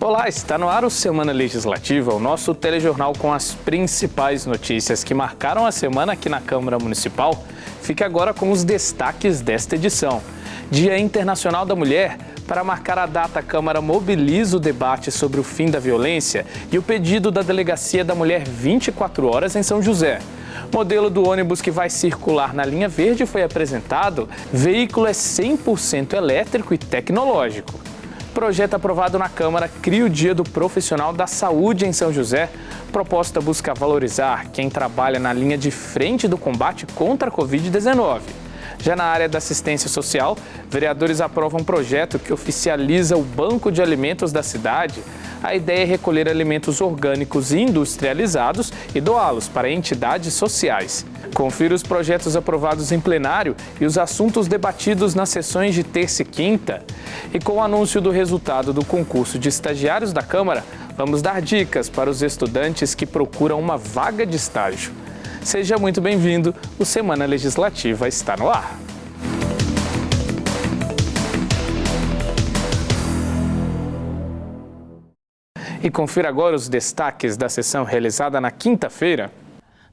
Olá, está no ar o Semana Legislativa, o nosso telejornal com as principais notícias que marcaram a semana aqui na Câmara Municipal. Fique agora com os destaques desta edição. Dia Internacional da Mulher. Para marcar a data, a Câmara mobiliza o debate sobre o fim da violência e o pedido da Delegacia da Mulher 24 horas em São José. Modelo do ônibus que vai circular na linha verde foi apresentado. Veículo é 100% elétrico e tecnológico. Projeto aprovado na Câmara cria o Dia do Profissional da Saúde em São José. Proposta busca valorizar quem trabalha na linha de frente do combate contra a Covid-19. Já na área da assistência social, vereadores aprovam um projeto que oficializa o Banco de Alimentos da cidade. A ideia é recolher alimentos orgânicos industrializados e doá-los para entidades sociais. Confira os projetos aprovados em plenário e os assuntos debatidos nas sessões de terça e quinta. E com o anúncio do resultado do concurso de estagiários da Câmara, vamos dar dicas para os estudantes que procuram uma vaga de estágio. Seja muito bem-vindo, o Semana Legislativa está no ar. E confira agora os destaques da sessão realizada na quinta-feira.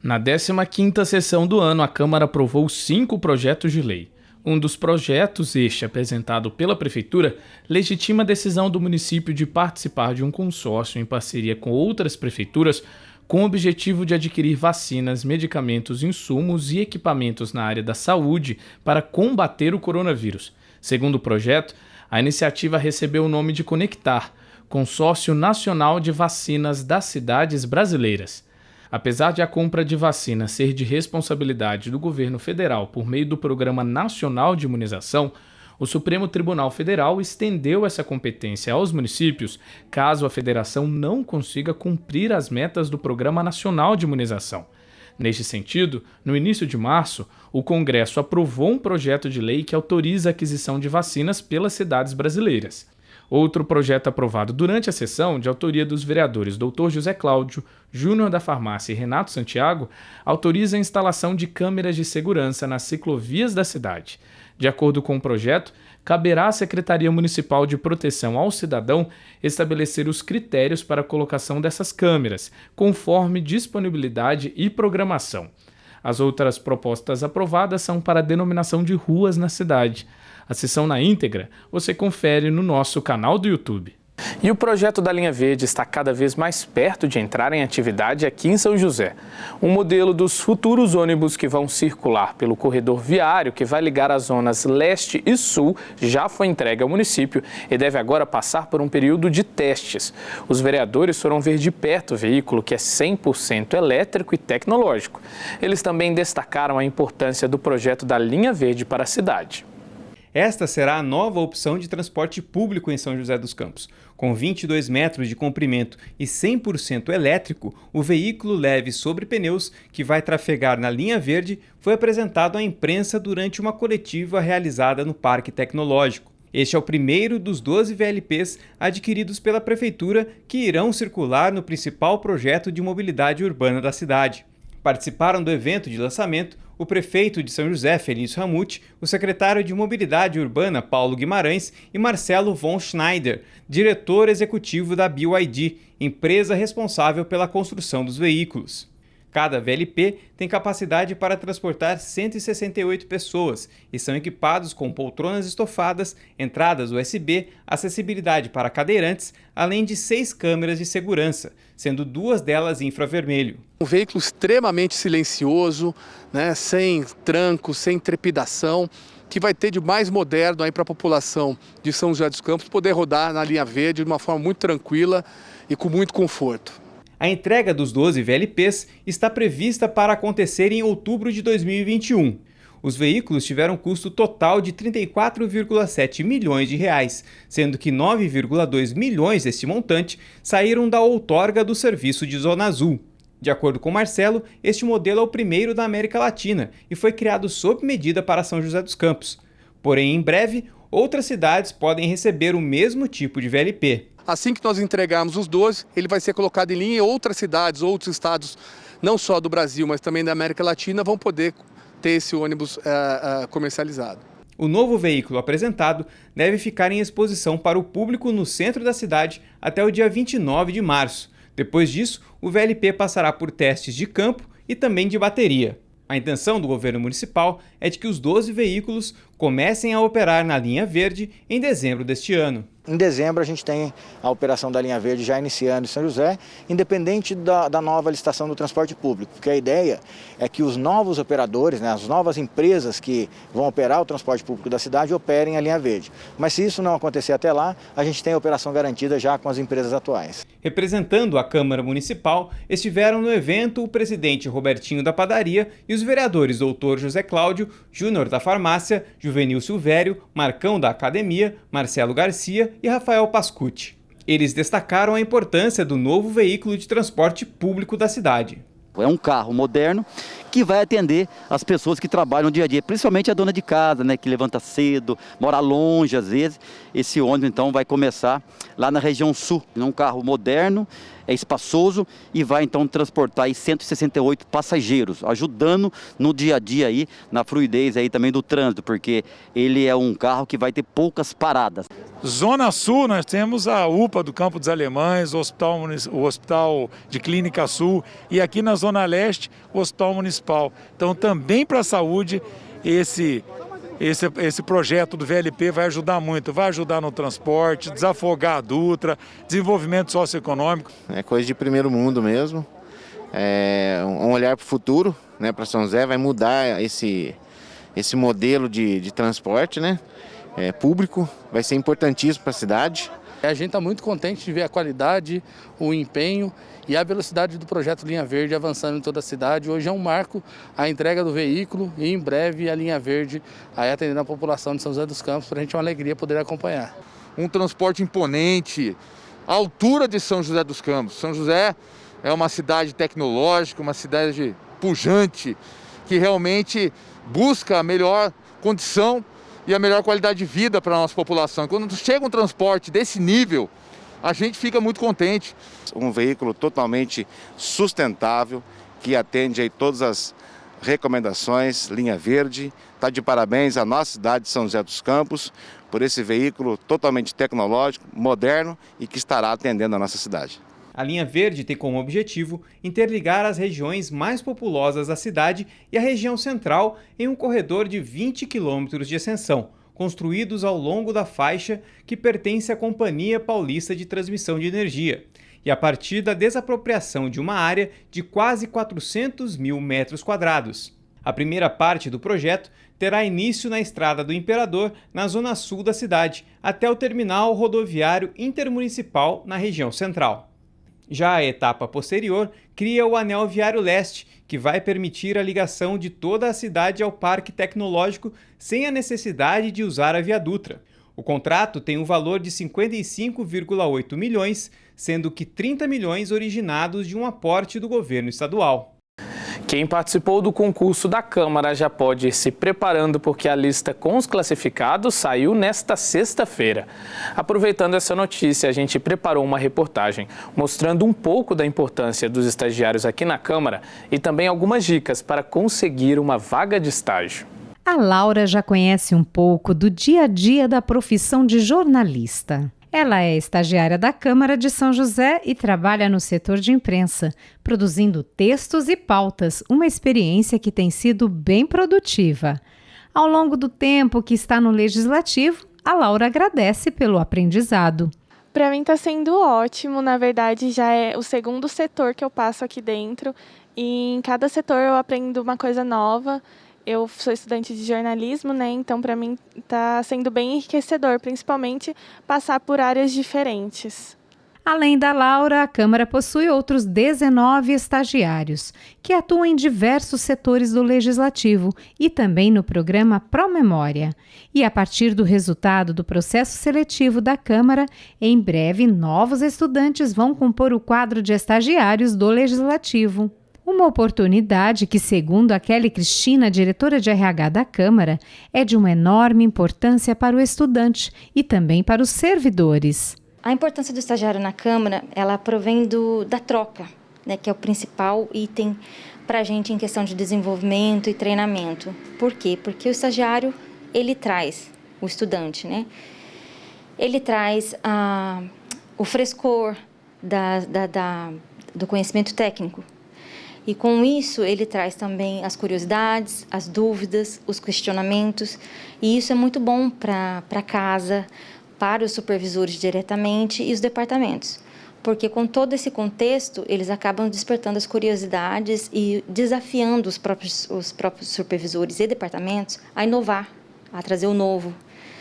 Na 15ª sessão do ano, a Câmara aprovou 5 projetos de lei. Um dos projetos, este apresentado pela Prefeitura, legitima a decisão do município de participar de um consórcio em parceria com outras prefeituras com o objetivo de adquirir vacinas, medicamentos, insumos e equipamentos na área da saúde para combater o coronavírus. Segundo o projeto, a iniciativa recebeu o nome de Conectar, Consórcio Nacional de Vacinas das Cidades Brasileiras. Apesar de a compra de vacinas ser de responsabilidade do governo federal por meio do Programa Nacional de Imunização, o Supremo Tribunal Federal estendeu essa competência aos municípios caso a federação não consiga cumprir as metas do Programa Nacional de Imunização. Neste sentido, no início de março, o Congresso aprovou um projeto de lei que autoriza a aquisição de vacinas pelas cidades brasileiras. Outro projeto aprovado durante a sessão, de autoria dos vereadores Dr. José Cláudio, Júnior da Farmácia e Renato Santiago, autoriza a instalação de câmeras de segurança nas ciclovias da cidade. De acordo com o projeto, caberá à Secretaria Municipal de Proteção ao Cidadão estabelecer os critérios para a colocação dessas câmeras, conforme disponibilidade e programação. As outras propostas aprovadas são para a denominação de ruas na cidade. A sessão na íntegra você confere no nosso canal do YouTube. E o projeto da Linha Verde está cada vez mais perto de entrar em atividade aqui em São José. Um modelo dos futuros ônibus que vão circular pelo corredor viário que vai ligar as zonas leste e sul já foi entregue ao município e deve agora passar por um período de testes. Os vereadores foram ver de perto o veículo que é 100% elétrico e tecnológico. Eles também destacaram a importância do projeto da Linha Verde para a cidade. Esta será a nova opção de transporte público em São José dos Campos. Com 22 metros de comprimento e 100% elétrico, o veículo leve sobre pneus, que vai trafegar na linha verde, foi apresentado à imprensa durante uma coletiva realizada no Parque Tecnológico. Este é o primeiro dos 12 VLPs adquiridos pela Prefeitura que irão circular no principal projeto de mobilidade urbana da cidade. Participaram do evento de lançamento o prefeito de São José, Felício Ramute, o secretário de Mobilidade Urbana, Paulo Guimarães, e Marcelo von Schneider, diretor executivo da BYD, empresa responsável pela construção dos veículos. Cada VLP tem capacidade para transportar 168 pessoas e são equipados com poltronas estofadas, entradas USB, acessibilidade para cadeirantes, além de 6 câmeras de segurança, sendo 2 delas infravermelho. Um veículo extremamente silencioso, sem tranco, sem trepidação, que vai ter de mais moderno para a população de São José dos Campos poder rodar na linha verde de uma forma muito tranquila e com muito conforto. A entrega dos 12 VLPs está prevista para acontecer em outubro de 2021. Os veículos tiveram custo total de R$ 34,7 milhões, sendo que R$ 9,2 milhões deste montante saíram da outorga do serviço de Zona Azul. De acordo com Marcelo, este modelo é o primeiro da América Latina e foi criado sob medida para São José dos Campos. Porém, em breve, outras cidades podem receber o mesmo tipo de VLP. Assim que nós entregarmos os 12, ele vai ser colocado em linha e outras cidades, outros estados, não só do Brasil, mas também da América Latina, vão poder ter esse ônibus comercializado. O novo veículo apresentado deve ficar em exposição para o público no centro da cidade até o dia 29 de março. Depois disso, o VLP passará por testes de campo e também de bateria. A intenção do governo municipal é de que os 12 veículos comecem a operar na linha verde em dezembro deste ano. Em dezembro a gente tem a operação da linha verde já iniciando em São José, independente da nova licitação do transporte público, porque a ideia é que os novos operadores, as novas empresas que vão operar o transporte público da cidade operem a linha verde. Mas se isso não acontecer até lá, a gente tem a operação garantida já com as empresas atuais. Representando a Câmara Municipal, estiveram no evento o presidente Robertinho da Padaria e os vereadores Dr. José Cláudio, Júnior da Farmácia, Juvenil Silvério, Marcão da Academia, Marcelo Garcia e Rafael Pascucci. Eles destacaram a importância do novo veículo de transporte público da cidade. É um carro moderno que vai atender as pessoas que trabalham no dia a dia, principalmente a dona de casa, que levanta cedo, mora longe às vezes. Esse ônibus então vai começar lá na região sul. É um carro moderno, é espaçoso e vai então transportar 168 passageiros, ajudando no dia a dia aí, na fluidez aí também do trânsito, porque ele é um carro que vai ter poucas paradas. Zona Sul, nós temos a UPA do Campo dos Alemães, o Hospital de Clínica Sul e aqui na Zona Leste, o Hospital Municipal. Então também para a saúde, esse projeto do VLP vai ajudar muito, vai ajudar no transporte, desafogar a Dutra, desenvolvimento socioeconômico. É coisa de primeiro mundo mesmo, é um olhar para o futuro, para São José, vai mudar esse modelo de transporte, público, vai ser importantíssimo para a cidade. A gente está muito contente de ver a qualidade, o empenho e a velocidade do projeto Linha Verde avançando em toda a cidade. Hoje é um marco a entrega do veículo e em breve a Linha Verde aí atendendo a população de São José dos Campos. Para a gente é uma alegria poder acompanhar. Um transporte imponente, à altura de São José dos Campos. São José é uma cidade tecnológica, uma cidade pujante, que realmente busca a melhor condição e a melhor qualidade de vida para a nossa população. Quando chega um transporte desse nível, a gente fica muito contente. Um veículo totalmente sustentável, que atende aí todas as recomendações, linha verde. Está de parabéns à nossa cidade de São José dos Campos por esse veículo totalmente tecnológico, moderno e que estará atendendo a nossa cidade. A linha verde tem como objetivo interligar as regiões mais populosas da cidade e a região central em um corredor de 20 quilômetros de extensão, construídos ao longo da faixa que pertence à Companhia Paulista de Transmissão de Energia, e a partir da desapropriação de uma área de quase 400 mil metros quadrados. A primeira parte do projeto terá início na Estrada do Imperador, na zona sul da cidade, até o terminal rodoviário intermunicipal na região central. Já a etapa posterior cria o Anel Viário Leste, que vai permitir a ligação de toda a cidade ao Parque Tecnológico sem a necessidade de usar a Via Dutra. O contrato tem um valor de 55,8 milhões, sendo que 30 milhões originados de um aporte do governo estadual. Quem participou do concurso da Câmara já pode ir se preparando porque a lista com os classificados saiu nesta sexta-feira. Aproveitando essa notícia, a gente preparou uma reportagem mostrando um pouco da importância dos estagiários aqui na Câmara e também algumas dicas para conseguir uma vaga de estágio. A Laura já conhece um pouco do dia a dia da profissão de jornalista. Ela é estagiária da Câmara de São José e trabalha no setor de imprensa, produzindo textos e pautas, uma experiência que tem sido bem produtiva. Ao longo do tempo que está no Legislativo, a Laura agradece pelo aprendizado. Para mim está sendo ótimo, na verdade já é o segundo setor que eu passo aqui dentro e em cada setor eu aprendo uma coisa nova. Eu sou estudante de jornalismo, então para mim está sendo bem enriquecedor, principalmente passar por áreas diferentes. Além da Laura, a Câmara possui outros 19 estagiários, que atuam em diversos setores do Legislativo e também no programa Promemória. E a partir do resultado do processo seletivo da Câmara, em breve novos estudantes vão compor o quadro de estagiários do Legislativo. Uma oportunidade que, segundo a Kelly Cristina, diretora de RH da Câmara, é de uma enorme importância para o estudante e também para os servidores. A importância do estagiário na Câmara, ela provém da troca, que é o principal item para a gente em questão de desenvolvimento e treinamento. Por quê? Porque o estagiário ele traz, o estudante, né? Ele traz o frescor do conhecimento técnico. E com isso ele traz também as curiosidades, as dúvidas, os questionamentos. E isso é muito bom para casa, para os supervisores diretamente e os departamentos. Porque com todo esse contexto, eles acabam despertando as curiosidades e desafiando os próprios supervisores e departamentos a inovar, a trazer o novo.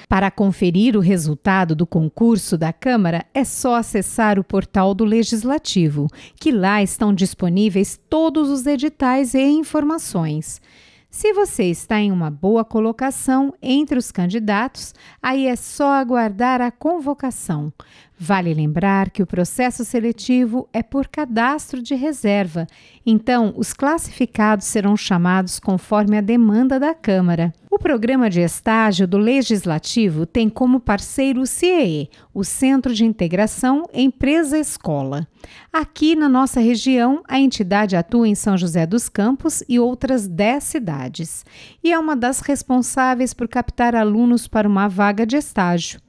Para conferir o resultado do concurso da Câmara, é só acessar o portal do Legislativo, que lá estão disponíveis todos os editais e informações. Se você está em uma boa colocação entre os candidatos, aí é só aguardar a convocação. Vale lembrar que o processo seletivo é por cadastro de reserva, então os classificados serão chamados conforme a demanda da Câmara. O programa de estágio do Legislativo tem como parceiro o CIEE, o Centro de Integração Empresa-Escola. Aqui na nossa região, a entidade atua em São José dos Campos e outras 10 cidades, e é uma das responsáveis por captar alunos para uma vaga de estágio.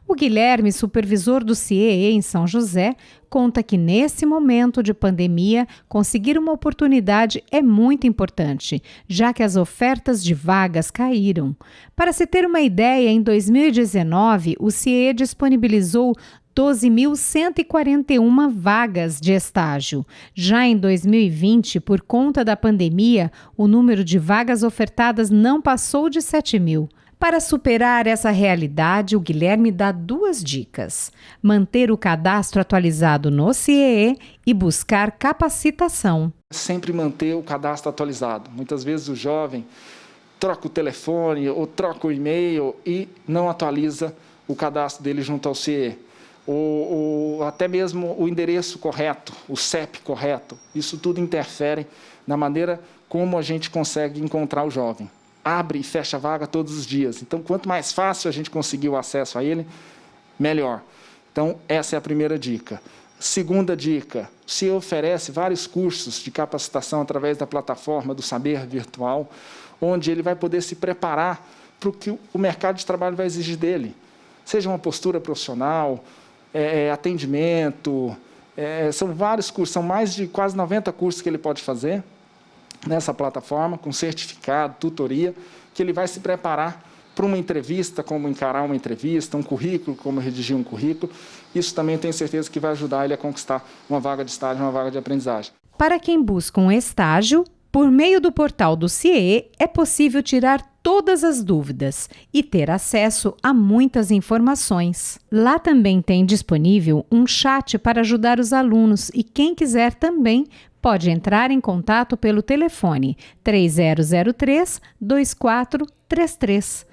O Guilherme, supervisor do CIEE em São José, conta que nesse momento de pandemia, conseguir uma oportunidade é muito importante, já que as ofertas de vagas caíram. Para se ter uma ideia, em 2019, o CIEE disponibilizou 12.141 vagas de estágio. Já em 2020, por conta da pandemia, o número de vagas ofertadas não passou de 7.000. Para superar essa realidade, o Guilherme dá 2 dicas: manter o cadastro atualizado no CIEE e buscar capacitação. Sempre manter o cadastro atualizado. Muitas vezes o jovem troca o telefone ou troca o e-mail e não atualiza o cadastro dele junto ao CIEE. Ou até mesmo o endereço correto, o CEP correto. Isso tudo interfere na maneira como a gente consegue encontrar o jovem. Abre e fecha a vaga todos os dias. Então, quanto mais fácil a gente conseguir o acesso a ele, melhor. Então, essa é a primeira dica. Segunda dica, se oferece vários cursos de capacitação através da plataforma do Saber Virtual, onde ele vai poder se preparar para o que o mercado de trabalho vai exigir dele. Seja uma postura profissional, atendimento, são vários cursos, são mais de quase 90 cursos que ele pode fazer nessa plataforma, com certificado, tutoria, que ele vai se preparar para uma entrevista, como encarar uma entrevista, um currículo, como redigir um currículo. Isso também tenho certeza que vai ajudar ele a conquistar uma vaga de estágio, uma vaga de aprendizagem. Para quem busca um estágio, por meio do portal do CIEE, é possível tirar todas as dúvidas e ter acesso a muitas informações. Lá também tem disponível um chat para ajudar os alunos e quem quiser também pode entrar em contato pelo telefone 3003-2433.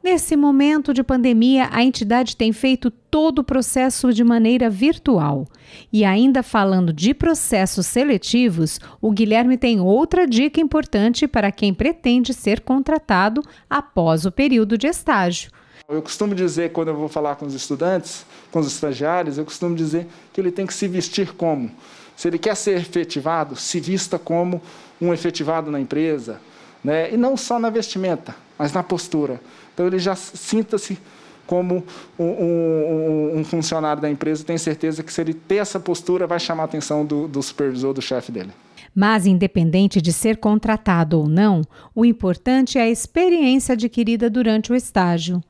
Nesse momento de pandemia, a entidade tem feito todo o processo de maneira virtual. E ainda falando de processos seletivos, o Guilherme tem outra dica importante para quem pretende ser contratado após o período de estágio. Eu costumo dizer, quando eu vou falar com os estudantes, com os estagiários, eu costumo dizer que ele tem que se vestir como. Se ele quer ser efetivado, se vista como um efetivado na empresa, né? E não só na vestimenta, mas na postura. Então, ele já sinta-se como um funcionário da empresa. Tenho certeza que, se ele ter essa postura, vai chamar a atenção do supervisor, do chefe dele. Mas, independente de ser contratado ou não, o importante é a experiência adquirida durante o estágio.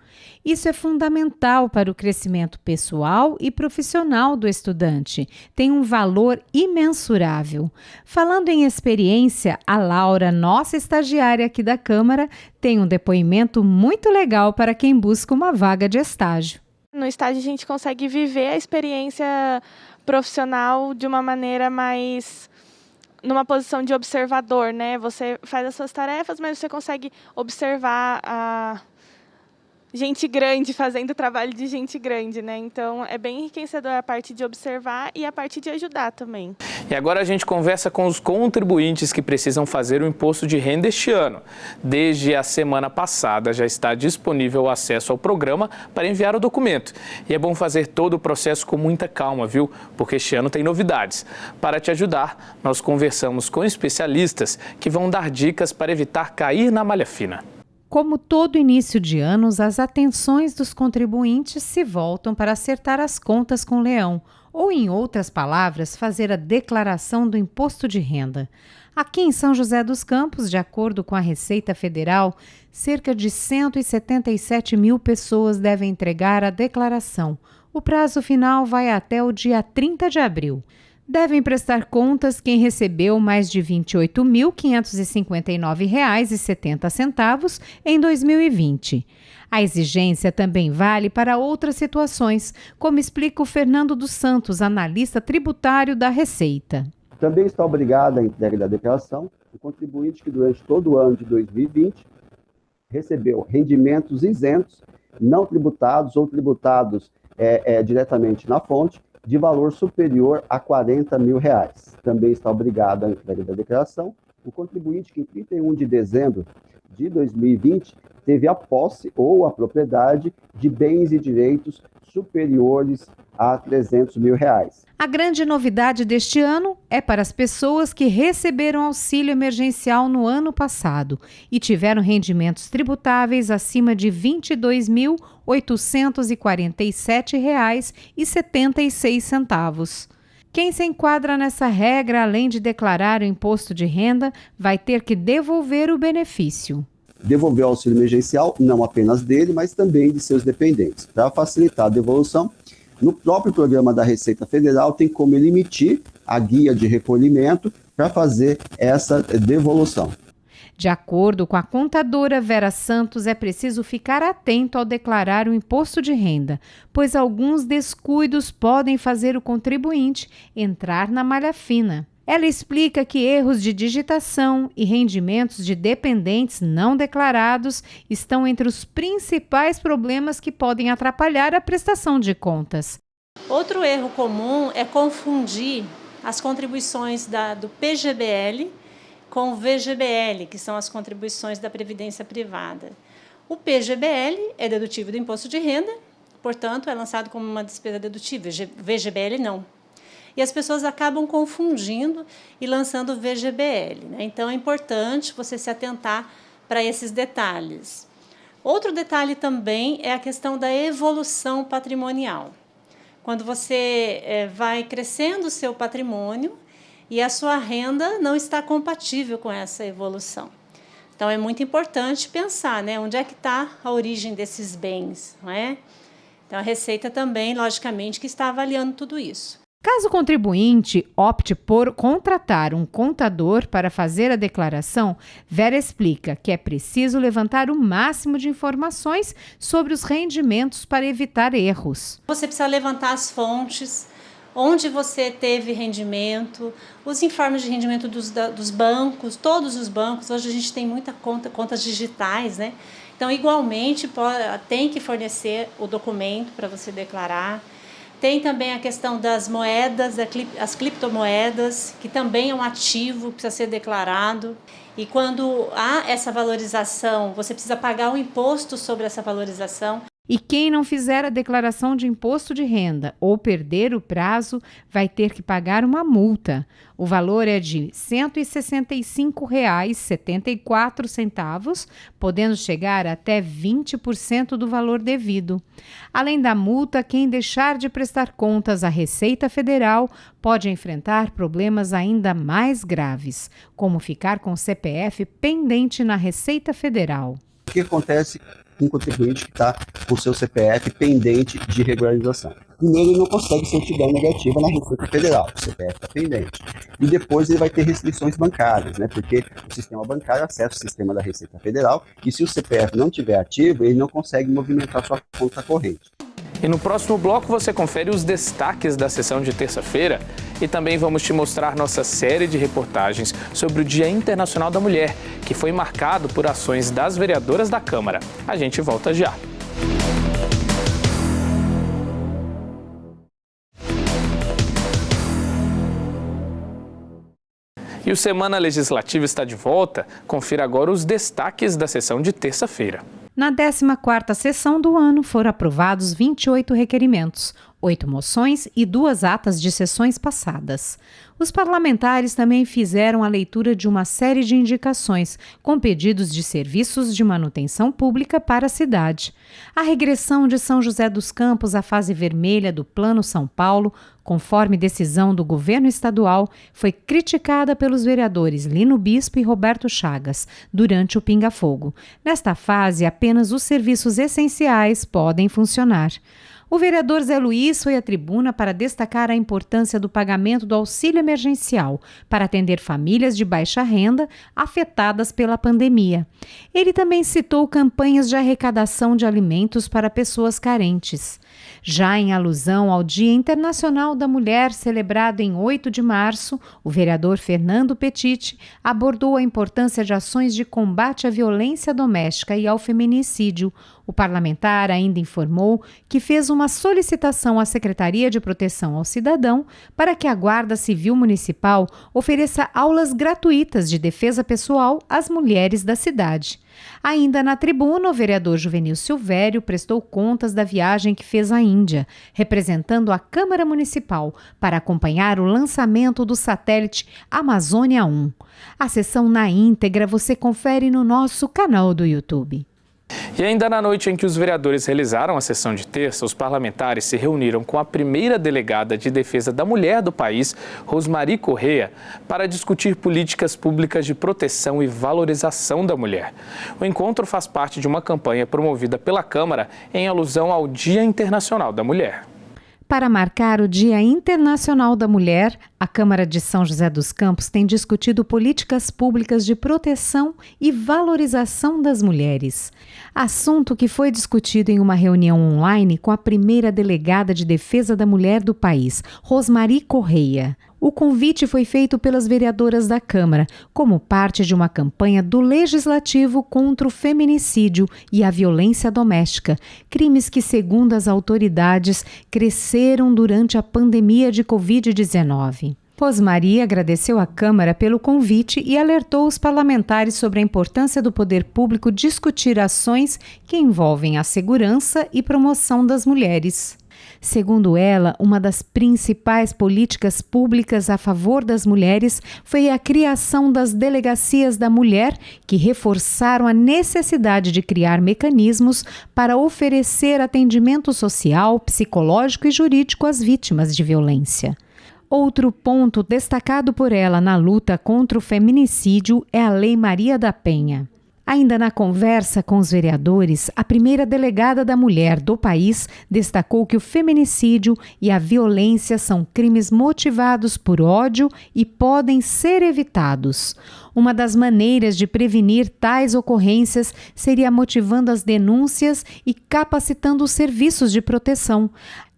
Isso é fundamental para o crescimento pessoal e profissional do estudante. Tem um valor imensurável. Falando em experiência, a Laura, nossa estagiária aqui da Câmara, tem um depoimento muito legal para quem busca uma vaga de estágio. No estágio, a gente consegue viver a experiência profissional de uma maneira mais... numa posição de observador, né? Você faz as suas tarefas, mas você consegue observar a gente grande fazendo trabalho de gente grande, né? Então, é bem enriquecedor a parte de observar e a parte de ajudar também. E agora a gente conversa com os contribuintes que precisam fazer o imposto de renda este ano. Desde a semana passada já está disponível o acesso ao programa para enviar o documento. E é bom fazer todo o processo com muita calma, viu? Porque este ano tem novidades. Para te ajudar, nós conversamos com especialistas que vão dar dicas para evitar cair na malha fina. Como todo início de anos, as atenções dos contribuintes se voltam para acertar as contas com o leão, ou, em outras palavras, fazer a declaração do imposto de renda. Aqui em São José dos Campos, de acordo com a Receita Federal, cerca de 177 mil pessoas devem entregar a declaração. O prazo final vai até o dia 30 de abril. Devem prestar contas quem recebeu mais de R$ 28.559,70 em 2020. A exigência também vale para outras situações, como explica o Fernando dos Santos, analista tributário da Receita. Também está obrigado à entrega da declaração o contribuinte que durante todo o ano de 2020 recebeu rendimentos isentos, não tributados ou tributados diretamente na fonte, de valor superior a R$ 40 mil. Também está obrigado à entrega da declaração o contribuinte que em 31 de dezembro de 2020 teve a posse ou a propriedade de bens e direitos superiores a R$ 300 mil. A grande novidade deste ano é para as pessoas que receberam auxílio emergencial no ano passado e tiveram rendimentos tributáveis acima de R$ 22.847,76. Quem se enquadra nessa regra, além de declarar o imposto de renda, vai ter que devolver o benefício. Devolver o auxílio emergencial, não apenas dele, mas também de seus dependentes. Para facilitar a devolução, no próprio programa da Receita Federal tem como ele emitir a guia de recolhimento para fazer essa devolução. De acordo com a contadora Vera Santos, é preciso ficar atento ao declarar o imposto de renda, pois alguns descuidos podem fazer o contribuinte entrar na malha fina. Ela explica que erros de digitação e rendimentos de dependentes não declarados estão entre os principais problemas que podem atrapalhar a prestação de contas. Outro erro comum é confundir as contribuições do PGBL com o VGBL, que são as contribuições da Previdência Privada. O PGBL é dedutível do imposto de renda, portanto, é lançado como uma despesa dedutível. VGBL não. E as pessoas acabam confundindo e lançando o VGBL, né? Então, é importante você se atentar para esses detalhes. Outro detalhe também é a questão da evolução patrimonial. Quando você vai crescendo o seu patrimônio e a sua renda não está compatível com essa evolução. Então, é muito importante pensar, né, onde é que está a origem desses bens, não é? Então, a Receita também, logicamente, que está avaliando tudo isso. Caso o contribuinte opte por contratar um contador para fazer a declaração, Vera explica que é preciso levantar o máximo de informações sobre os rendimentos para evitar erros. Você precisa levantar as fontes, onde você teve rendimento, os informes de rendimento dos bancos, todos os bancos. Hoje a gente tem muita contas digitais, né? Então, igualmente, tem que fornecer o documento para você declarar. Tem também a questão das moedas, as criptomoedas, que também é um ativo, precisa ser declarado. E quando há essa valorização, você precisa pagar o imposto sobre essa valorização. E quem não fizer a declaração de imposto de renda ou perder o prazo, vai ter que pagar uma multa. O valor é de R$ 165,74, podendo chegar até 20% do valor devido. Além da multa, quem deixar de prestar contas à Receita Federal pode enfrentar problemas ainda mais graves, como ficar com o CPF pendente na Receita Federal. O que acontece com um contribuinte que está com o seu CPF pendente de regularização? Primeiro, ele não consegue certidão negativa na Receita Federal, o CPF está pendente. E depois ele vai ter restrições bancárias, né? Porque o sistema bancário acessa o sistema da Receita Federal e se o CPF não estiver ativo, ele não consegue movimentar sua conta corrente. E no próximo bloco você confere os destaques da sessão de terça-feira e também vamos te mostrar nossa série de reportagens sobre o Dia Internacional da Mulher, que foi marcado por ações das vereadoras da Câmara. A gente volta já. E o Semana Legislativa está de volta. Confira agora os destaques da sessão de terça-feira. Na 14ª sessão do ano foram aprovados 28 requerimentos. 8 moções e 2 atas de sessões passadas. Os parlamentares também fizeram a leitura de uma série de indicações, com pedidos de serviços de manutenção pública para a cidade. A regressão de São José dos Campos à fase vermelha do Plano São Paulo, conforme decisão do governo estadual, foi criticada pelos vereadores Lino Bispo e Roberto Chagas durante o pinga-fogo. Nesta fase, apenas os serviços essenciais podem funcionar. O vereador Zé Luiz foi à tribuna para destacar a importância do pagamento do auxílio emergencial para atender famílias de baixa renda afetadas pela pandemia. Ele também citou campanhas de arrecadação de alimentos para pessoas carentes. Já em alusão ao Dia Internacional da Mulher, celebrado em 8 de março, o vereador Fernando Petit abordou a importância de ações de combate à violência doméstica e ao feminicídio. O parlamentar ainda informou que fez uma solicitação à Secretaria de Proteção ao Cidadão para que a Guarda Civil Municipal ofereça aulas gratuitas de defesa pessoal às mulheres da cidade. Ainda na tribuna, o vereador Juvenil Silvério prestou contas da viagem que fez à Índia, representando a Câmara Municipal para acompanhar o lançamento do satélite Amazônia 1. A sessão na íntegra você confere no nosso canal do YouTube. E ainda na noite em que os vereadores realizaram a sessão de terça, os parlamentares se reuniram com a primeira delegada de defesa da mulher do país, Rosmary Correia, para discutir políticas públicas de proteção e valorização da mulher. O encontro faz parte de uma campanha promovida pela Câmara em alusão ao Dia Internacional da Mulher. Para marcar o Dia Internacional da Mulher, a Câmara de São José dos Campos tem discutido políticas públicas de proteção e valorização das mulheres. Assunto que foi discutido em uma reunião online com a primeira delegada de defesa da mulher do país, Rosmary Correia. O convite foi feito pelas vereadoras da Câmara, como parte de uma campanha do Legislativo contra o feminicídio e a violência doméstica, crimes que, segundo as autoridades, cresceram durante a pandemia de Covid-19. Rosmary agradeceu à Câmara pelo convite e alertou os parlamentares sobre a importância do poder público discutir ações que envolvem a segurança e promoção das mulheres. Segundo ela, uma das principais políticas públicas a favor das mulheres foi a criação das delegacias da mulher, que reforçaram a necessidade de criar mecanismos para oferecer atendimento social, psicológico e jurídico às vítimas de violência. Outro ponto destacado por ela na luta contra o feminicídio é a Lei Maria da Penha. Ainda na conversa com os vereadores, a primeira delegada da mulher do país destacou que o feminicídio e a violência são crimes motivados por ódio e podem ser evitados. Uma das maneiras de prevenir tais ocorrências seria motivando as denúncias e capacitando os serviços de proteção.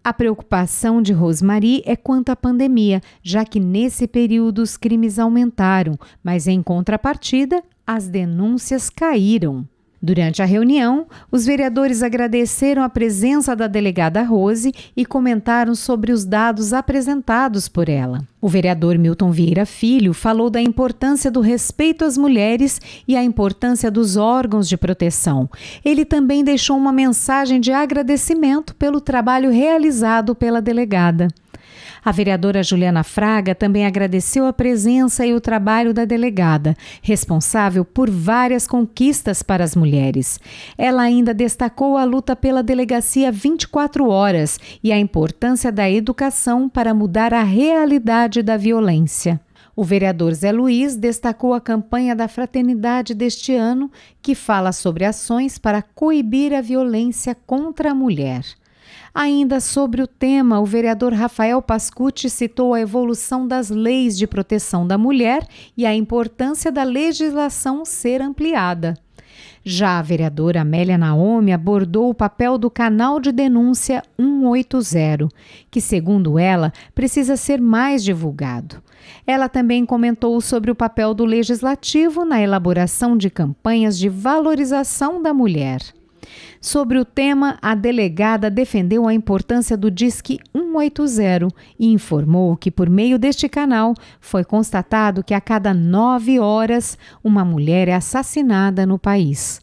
A preocupação de Rosmary é quanto à pandemia, já que nesse período os crimes aumentaram, mas em contrapartida, as denúncias caíram. Durante a reunião, os vereadores agradeceram a presença da delegada Rose e comentaram sobre os dados apresentados por ela. O vereador Milton Vieira Filho falou da importância do respeito às mulheres e a importância dos órgãos de proteção. Ele também deixou uma mensagem de agradecimento pelo trabalho realizado pela delegada. A vereadora Juliana Fraga também agradeceu a presença e o trabalho da delegada, responsável por várias conquistas para as mulheres. Ela ainda destacou a luta pela delegacia 24 horas e a importância da educação para mudar a realidade da violência. O vereador Zé Luiz destacou a campanha da Fraternidade deste ano, que fala sobre ações para coibir a violência contra a mulher. Ainda sobre o tema, o vereador Rafael Pascucci citou a evolução das leis de proteção da mulher e a importância da legislação ser ampliada. Já a vereadora Amélia Naomi abordou o papel do canal de denúncia 180, que, segundo ela, precisa ser mais divulgado. Ela também comentou sobre o papel do legislativo na elaboração de campanhas de valorização da mulher. Sobre o tema, a delegada defendeu a importância do Disque 180 e informou que, por meio deste canal, foi constatado que a cada 9 horas uma mulher é assassinada no país.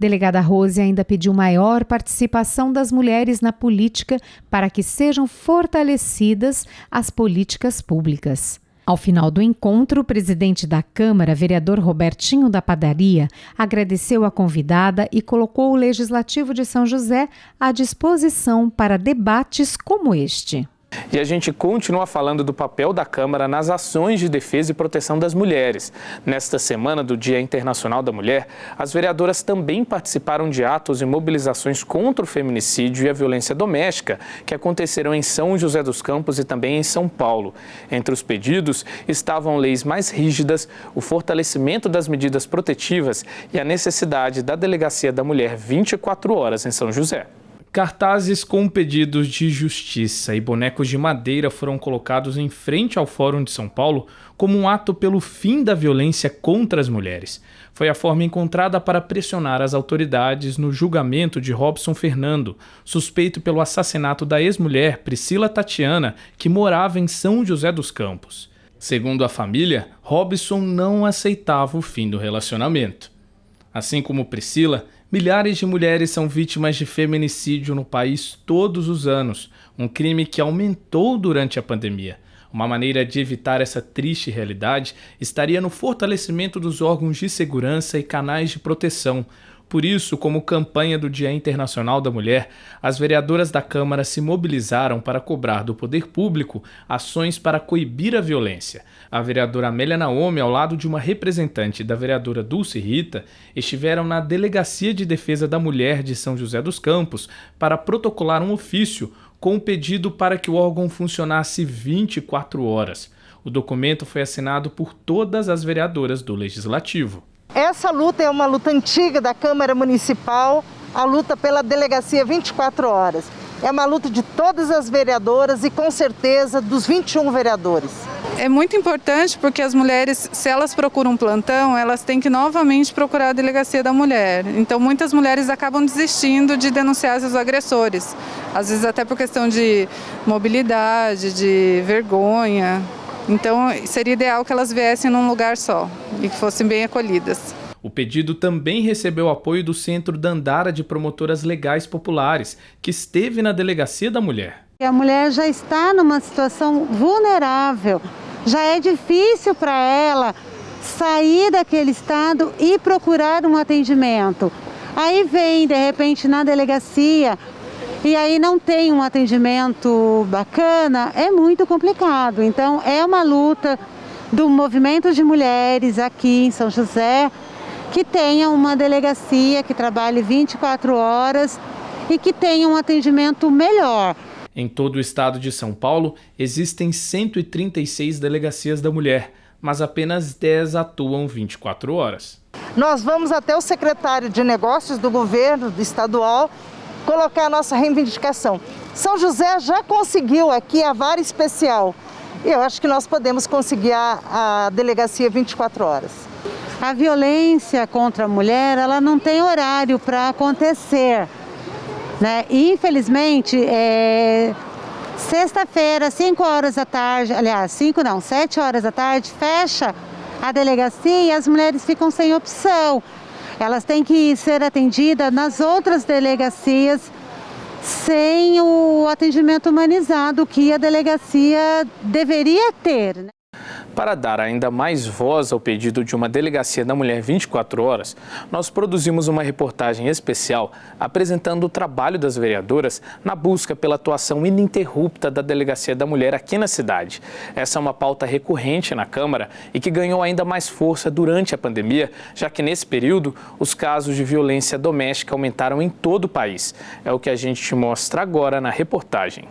Delegada Rose ainda pediu maior participação das mulheres na política para que sejam fortalecidas as políticas públicas. Ao final do encontro, o presidente da Câmara, vereador Robertinho da Padaria, agradeceu a convidada e colocou o Legislativo de São José à disposição para debates como este. E a gente continua falando do papel da Câmara nas ações de defesa e proteção das mulheres. Nesta semana do Dia Internacional da Mulher, as vereadoras também participaram de atos e mobilizações contra o feminicídio e a violência doméstica, que aconteceram em São José dos Campos e também em São Paulo. Entre os pedidos estavam leis mais rígidas, o fortalecimento das medidas protetivas e a necessidade da Delegacia da Mulher 24 horas em São José. Cartazes com pedidos de justiça e bonecos de madeira foram colocados em frente ao Fórum de São Paulo como um ato pelo fim da violência contra as mulheres. Foi a forma encontrada para pressionar as autoridades no julgamento de Robson Fernando, suspeito pelo assassinato da ex-mulher Priscila Tatiana, que morava em São José dos Campos. Segundo a família, Robson não aceitava o fim do relacionamento. Assim como Priscila, milhares de mulheres são vítimas de feminicídio no país todos os anos, um crime que aumentou durante a pandemia. Uma maneira de evitar essa triste realidade estaria no fortalecimento dos órgãos de segurança e canais de proteção. Por isso, como campanha do Dia Internacional da Mulher, as vereadoras da Câmara se mobilizaram para cobrar do poder público ações para coibir a violência. A vereadora Amélia Naomi, ao lado de uma representante da vereadora Dulce Rita, estiveram na Delegacia de Defesa da Mulher de São José dos Campos para protocolar um ofício com um pedido para que o órgão funcionasse 24 horas. O documento foi assinado por todas as vereadoras do Legislativo. Essa luta é uma luta antiga da Câmara Municipal, a luta pela Delegacia 24 horas. É uma luta de todas as vereadoras e, com certeza, dos 21 vereadores. É muito importante porque as mulheres, se elas procuram um plantão, elas têm que novamente procurar a Delegacia da Mulher. Então, muitas mulheres acabam desistindo de denunciar seus agressores. Às vezes até por questão de mobilidade, de vergonha. Então, seria ideal que elas viessem num lugar só e que fossem bem acolhidas. O pedido também recebeu apoio do Centro Dandara de Promotoras Legais Populares, que esteve na Delegacia da Mulher. A mulher já está numa situação vulnerável, já é difícil para ela sair daquele estado e procurar um atendimento. Aí vem, de repente, na delegacia e aí não tem um atendimento bacana, é muito complicado. Então, é uma luta do movimento de mulheres aqui em São José, que tenha uma delegacia que trabalhe 24 horas e que tenha um atendimento melhor. Em todo o estado de São Paulo, existem 136 delegacias da mulher, mas apenas 10 atuam 24 horas. Nós vamos até o secretário de Negócios do governo estadual colocar a nossa reivindicação. São José já conseguiu aqui a vara especial. Eu acho que nós podemos conseguir a delegacia 24 horas. A violência contra a mulher, ela não tem horário para acontecer, né? E, infelizmente, sexta-feira, 5 horas da tarde, aliás, 7 horas da tarde, fecha a delegacia e as mulheres ficam sem opção. Elas têm que ser atendidas nas outras delegacias sem o atendimento humanizado que a delegacia deveria ter, né? Para dar ainda mais voz ao pedido de uma Delegacia da Mulher 24 horas, nós produzimos uma reportagem especial apresentando o trabalho das vereadoras na busca pela atuação ininterrupta da Delegacia da Mulher aqui na cidade. Essa é uma pauta recorrente na Câmara e que ganhou ainda mais força durante a pandemia, já que nesse período os casos de violência doméstica aumentaram em todo o país. É o que a gente te mostra agora na reportagem.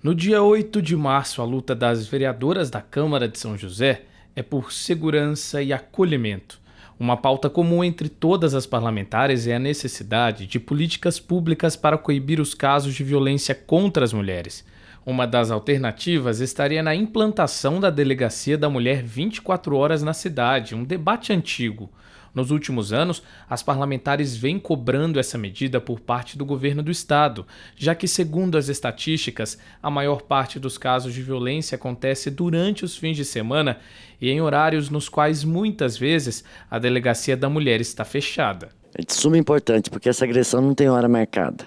No dia 8 de março, a luta das vereadoras da Câmara de São José é por segurança e acolhimento. Uma pauta comum entre todas as parlamentares é a necessidade de políticas públicas para coibir os casos de violência contra as mulheres. Uma das alternativas estaria na implantação da Delegacia da Mulher 24 horas na cidade, um debate antigo. Nos últimos anos, as parlamentares vêm cobrando essa medida por parte do governo do estado, já que, segundo as estatísticas, a maior parte dos casos de violência acontece durante os fins de semana e em horários nos quais, muitas vezes, a Delegacia da Mulher está fechada. É de suma importância, porque essa agressão não tem hora marcada.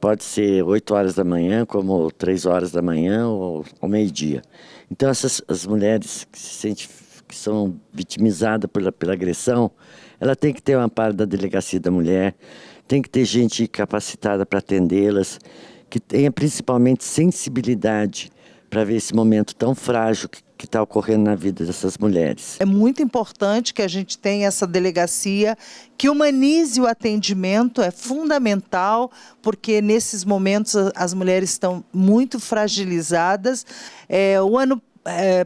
Pode ser 8 horas da manhã, como 3 horas da manhã ou ao meio-dia. Então, as mulheres que são vitimizadas pela agressão, ela tem que ter o amparo da Delegacia da Mulher, tem que ter gente capacitada para atendê-las, que tenha principalmente sensibilidade para ver esse momento tão frágil que está ocorrendo na vida dessas mulheres. É muito importante que a gente tenha essa delegacia que humanize o atendimento, é fundamental, porque nesses momentos as mulheres estão muito fragilizadas. O ano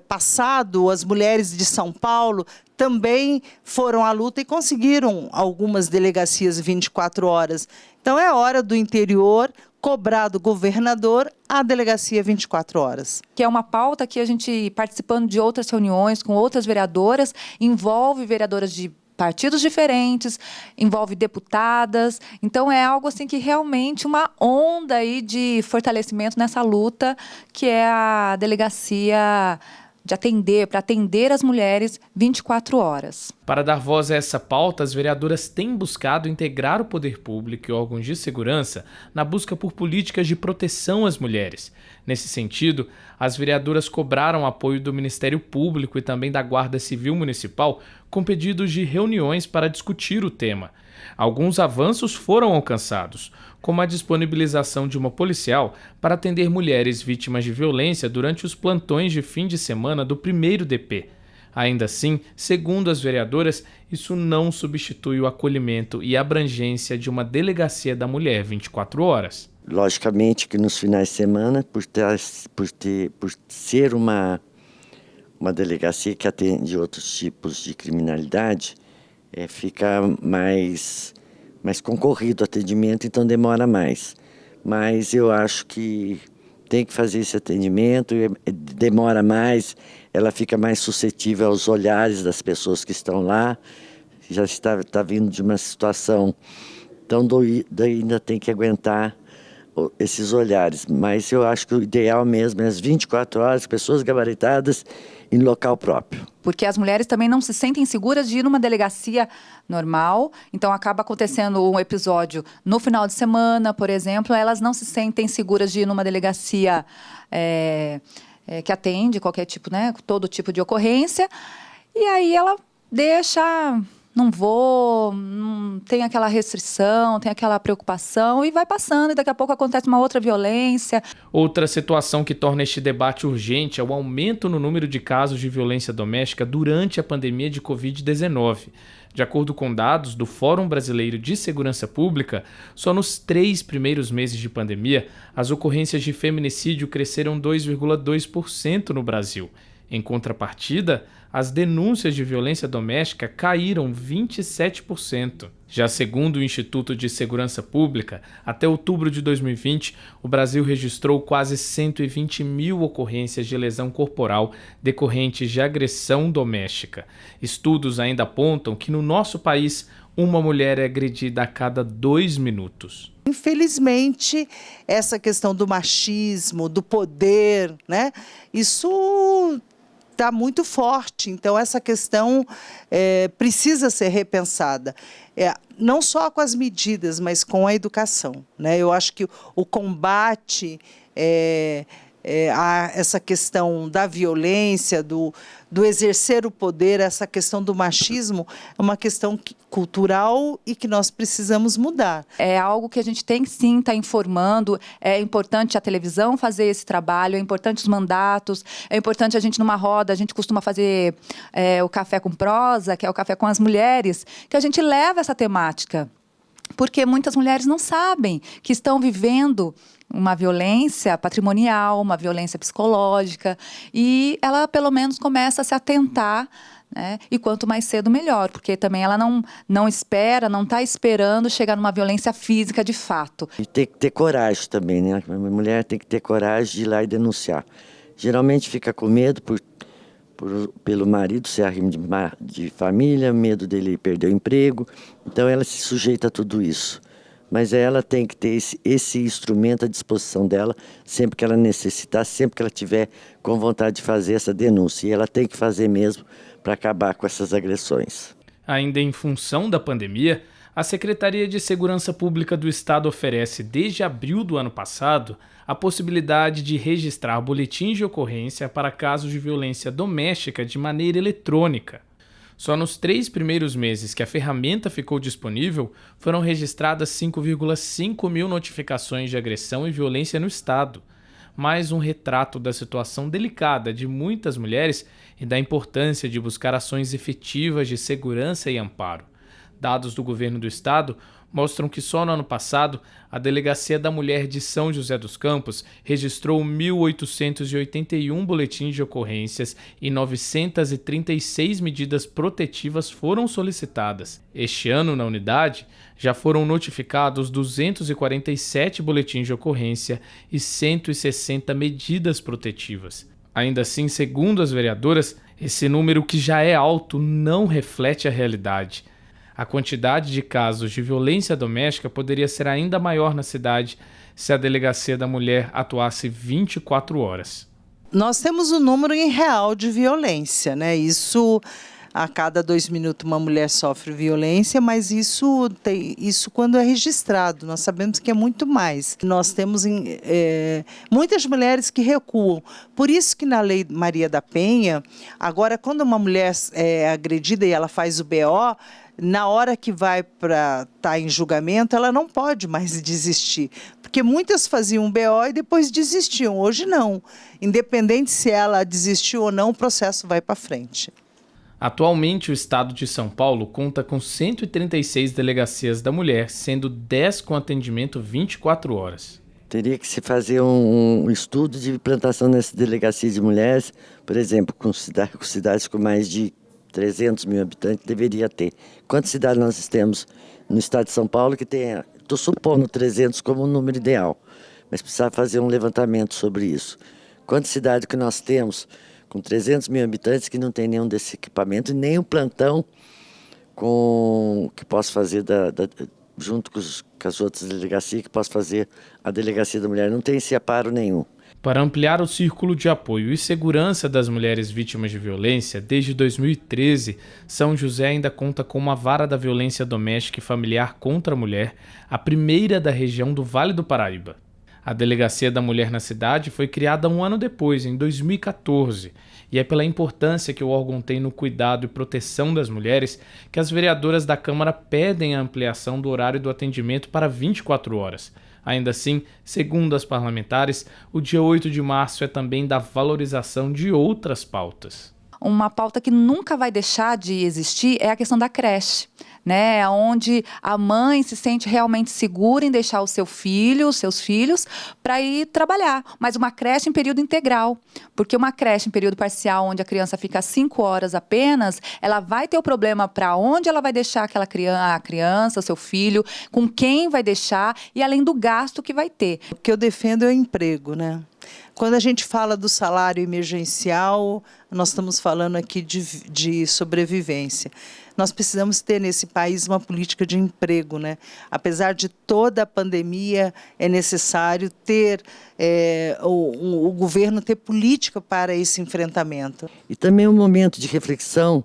passado, as mulheres de São Paulo também foram à luta e conseguiram algumas delegacias 24 horas. Então é hora do interior cobrar do governador a delegacia 24 horas. Que é uma pauta que a gente, participando de outras reuniões com outras vereadoras, envolve vereadoras de partidos diferentes, envolve deputadas. Então é algo assim que realmente uma onda aí de fortalecimento nessa luta, que é a delegacia para atender as mulheres 24 horas. Para dar voz a essa pauta, as vereadoras têm buscado integrar o poder público e órgãos de segurança na busca por políticas de proteção às mulheres. Nesse sentido, as vereadoras cobraram apoio do Ministério Público e também da Guarda Civil Municipal com pedidos de reuniões para discutir o tema. Alguns avanços foram alcançados, como a disponibilização de uma policial para atender mulheres vítimas de violência durante os plantões de fim de semana do primeiro DP. Ainda assim, segundo as vereadoras, isso não substitui o acolhimento e abrangência de uma delegacia da mulher 24 horas. Logicamente que nos finais de semana, por ser uma delegacia que atende outros tipos de criminalidade, fica mais concorrido o atendimento, então demora mais. Mas eu acho que tem que fazer esse atendimento, demora mais, ela fica mais suscetível aos olhares das pessoas que estão lá, já está vindo de uma situação tão doída, ainda tem que aguentar esses olhares. Mas eu acho que o ideal mesmo é as 24 horas, pessoas gabaritadas em local próprio. Porque as mulheres também não se sentem seguras de ir numa delegacia normal, então acaba acontecendo um episódio no final de semana, por exemplo, elas não se sentem seguras de ir numa delegacia que atende qualquer tipo, todo tipo de ocorrência, e aí ela deixa... Não vou, não tem aquela restrição, tem aquela preocupação e vai passando e daqui a pouco acontece uma outra violência. Outra situação que torna este debate urgente é o aumento no número de casos de violência doméstica durante a pandemia de Covid-19. De acordo com dados do Fórum Brasileiro de Segurança Pública, só nos 3 primeiros meses de pandemia, as ocorrências de feminicídio cresceram 2,2% no Brasil. Em contrapartida, as denúncias de violência doméstica caíram 27%. Já segundo o Instituto de Segurança Pública, até outubro de 2020, o Brasil registrou quase 120 mil ocorrências de lesão corporal decorrentes de agressão doméstica. Estudos ainda apontam que no nosso país, uma mulher é agredida a cada 2 minutos. Infelizmente, essa questão do machismo, do poder, isso está muito forte. Então, essa questão precisa ser repensada. Não só com as medidas, mas com a educação. Eu acho que o combate a essa questão da violência, do exercer o poder, essa questão do machismo, é uma questão cultural e que nós precisamos mudar. É algo que a gente tem que sim estar informando, é importante a televisão fazer esse trabalho, é importante os mandatos, é importante a gente numa roda, a gente costuma fazer o café com prosa, que é o café com as mulheres, que a gente leva essa temática, porque muitas mulheres não sabem que estão vivendo uma violência patrimonial, uma violência psicológica, e ela pelo menos começa a se atentar, e quanto mais cedo melhor, porque também ela não espera, não está esperando chegar numa violência física de fato. E tem que ter coragem também, A mulher tem que ter coragem de ir lá e denunciar. Geralmente fica com medo pelo marido ser arrimo de família, medo dele perder o emprego, então ela se sujeita a tudo isso. Mas ela tem que ter esse instrumento à disposição dela, sempre que ela necessitar, sempre que ela tiver com vontade de fazer essa denúncia. E ela tem que fazer mesmo para acabar com essas agressões. Ainda em função da pandemia, A Secretaria de Segurança Pública do Estado oferece, desde abril do ano passado, a possibilidade de registrar boletins de ocorrência para casos de violência doméstica de maneira eletrônica. Só nos 3 primeiros meses que a ferramenta ficou disponível, foram registradas 5,5 mil notificações de agressão e violência no estado. Mais um retrato da situação delicada de muitas mulheres e da importância de buscar ações efetivas de segurança e amparo. Dados do governo do estado mostram que só no ano passado, a Delegacia da Mulher de São José dos Campos registrou 1.881 boletins de ocorrências e 936 medidas protetivas foram solicitadas. Este ano, na unidade, já foram notificados 247 boletins de ocorrência e 160 medidas protetivas. Ainda assim, segundo as vereadoras, esse número, que já é alto, não reflete a realidade. A quantidade de casos de violência doméstica poderia ser ainda maior na cidade se a Delegacia da Mulher atuasse 24 horas. Nós temos um número em real de violência, né? Isso, a cada 2 minutos uma mulher sofre violência, mas isso quando é registrado, nós sabemos que é muito mais. Nós temos muitas mulheres que recuam. Por isso que na Lei Maria da Penha, agora quando uma mulher é agredida e ela faz o BO, na hora que vai para estar em julgamento, ela não pode mais desistir. Porque muitas faziam um BO e depois desistiam. Hoje não. Independente se ela desistiu ou não, o processo vai para frente. Atualmente, o estado de São Paulo conta com 136 delegacias da mulher, sendo 10 com atendimento 24 horas. Teria que se fazer um estudo de implantação nessa delegacia de mulheres, por exemplo, com cidades com mais de 300 mil habitantes, deveria ter. Quantas cidades nós temos no estado de São Paulo que tem, estou supondo 300 como um número ideal, mas precisava fazer um levantamento sobre isso. Quantas cidades que nós temos com 300 mil habitantes que não tem nenhum desse equipamento, nem um plantão que possa fazer junto com as outras delegacias, que possa fazer a Delegacia da Mulher. Não tem esse aparo nenhum. Para ampliar o círculo de apoio e segurança das mulheres vítimas de violência, desde 2013, São José ainda conta com uma vara da violência doméstica e familiar contra a mulher, a primeira da região do Vale do Paraíba. A Delegacia da Mulher na cidade foi criada um ano depois, em 2014, e é pela importância que o órgão tem no cuidado e proteção das mulheres que as vereadoras da Câmara pedem a ampliação do horário do atendimento para 24 horas. Ainda assim, segundo as parlamentares, o dia 8 de março é também da valorização de outras pautas. Uma pauta que nunca vai deixar de existir é a questão da creche, né? Onde a mãe se sente realmente segura em deixar os seus filhos, para ir trabalhar. Mas uma creche em período integral, porque uma creche em período parcial, onde a criança fica 5 horas apenas, ela vai ter o problema para onde ela vai deixar a criança, seu filho, com quem vai deixar e além do gasto que vai ter. O que eu defendo é o emprego, né? Quando a gente fala do salário emergencial, nós estamos falando aqui de sobrevivência. Nós precisamos ter nesse país uma política de emprego, né? Apesar de toda a pandemia, é necessário ter o governo ter política para esse enfrentamento. E também um momento de reflexão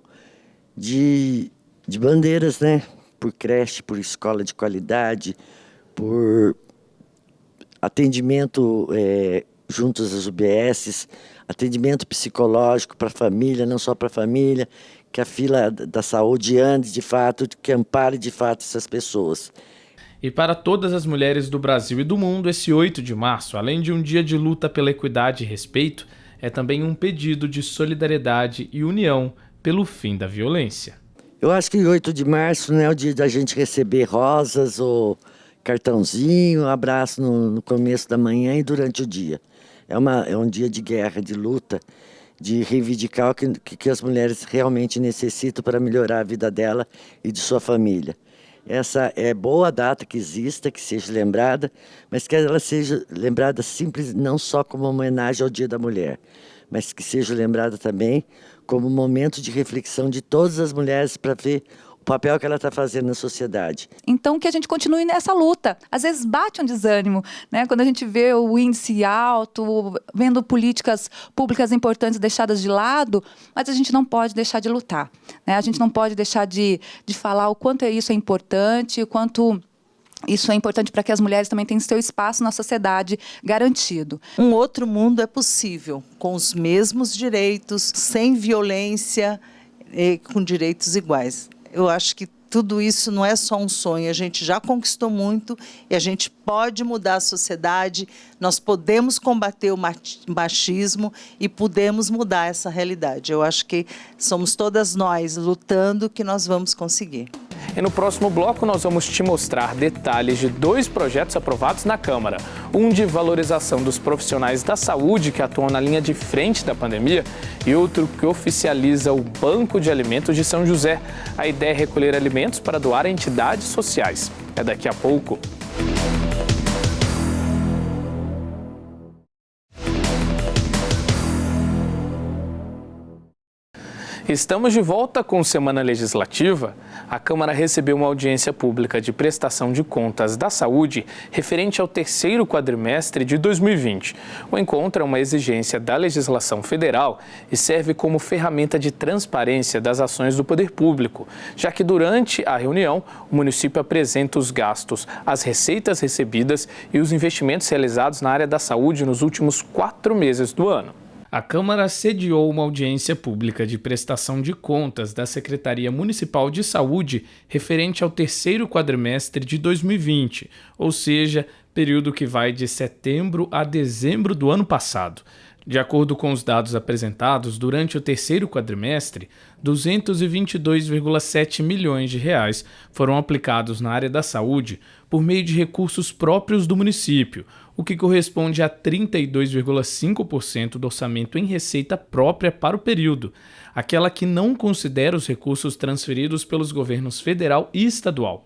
de bandeiras, né? Por creche, por escola de qualidade, por atendimento juntos às UBSs, atendimento psicológico para a família, não só para a família, que a fila da saúde ande de fato, que ampare de fato essas pessoas. E para todas as mulheres do Brasil e do mundo, esse 8 de março, além de um dia de luta pela equidade e respeito, é também um pedido de solidariedade e união pelo fim da violência. Eu acho que 8 de março não é o dia da gente receber rosas ou cartãozinho, abraço no começo da manhã e durante o dia. É um dia de guerra, de luta, de reivindicar o que as mulheres realmente necessitam para melhorar a vida dela e de sua família. Essa é boa data que exista, que seja lembrada, mas que ela seja lembrada simples, não só como uma homenagem ao Dia da Mulher, mas que seja lembrada também como um momento de reflexão de todas as mulheres para ver o papel que ela está fazendo na sociedade. Então, que a gente continue nessa luta. Às vezes bate um desânimo, né? Quando a gente vê o índice alto, vendo políticas públicas importantes deixadas de lado, mas a gente não pode deixar de lutar, né? A gente não pode deixar de falar o quanto isso é importante, o quanto isso é importante para que as mulheres também tenham seu espaço na sociedade garantido. Um outro mundo é possível, com os mesmos direitos, sem violência e com direitos iguais. Eu acho que tudo isso não é só um sonho, a gente já conquistou muito e a gente pode mudar a sociedade, nós podemos combater o machismo e podemos mudar essa realidade. Eu acho que somos todas nós lutando que nós vamos conseguir. E no próximo bloco nós vamos te mostrar detalhes de 2 projetos aprovados na Câmara. Um de valorização dos profissionais da saúde que atuam na linha de frente da pandemia e outro que oficializa o Banco de Alimentos de São José. A ideia é recolher alimentos para doar a entidades sociais. É daqui a pouco. Estamos de volta com Semana Legislativa. A Câmara recebeu uma audiência pública de prestação de contas da saúde referente ao 3º quadrimestre de 2020. O encontro é uma exigência da legislação federal e serve como ferramenta de transparência das ações do poder público, já que durante a reunião o município apresenta os gastos, as receitas recebidas e os investimentos realizados na área da saúde nos últimos 4 meses do ano. A Câmara sediou uma audiência pública de prestação de contas da Secretaria Municipal de Saúde referente ao 3º quadrimestre de 2020, ou seja, período que vai de setembro a dezembro do ano passado. De acordo com os dados apresentados, durante o 3º quadrimestre, 222,7 milhões de reais foram aplicados na área da saúde por meio de recursos próprios do município, o que corresponde a 32,5% do orçamento em receita própria para o período, aquela que não considera os recursos transferidos pelos governos federal e estadual.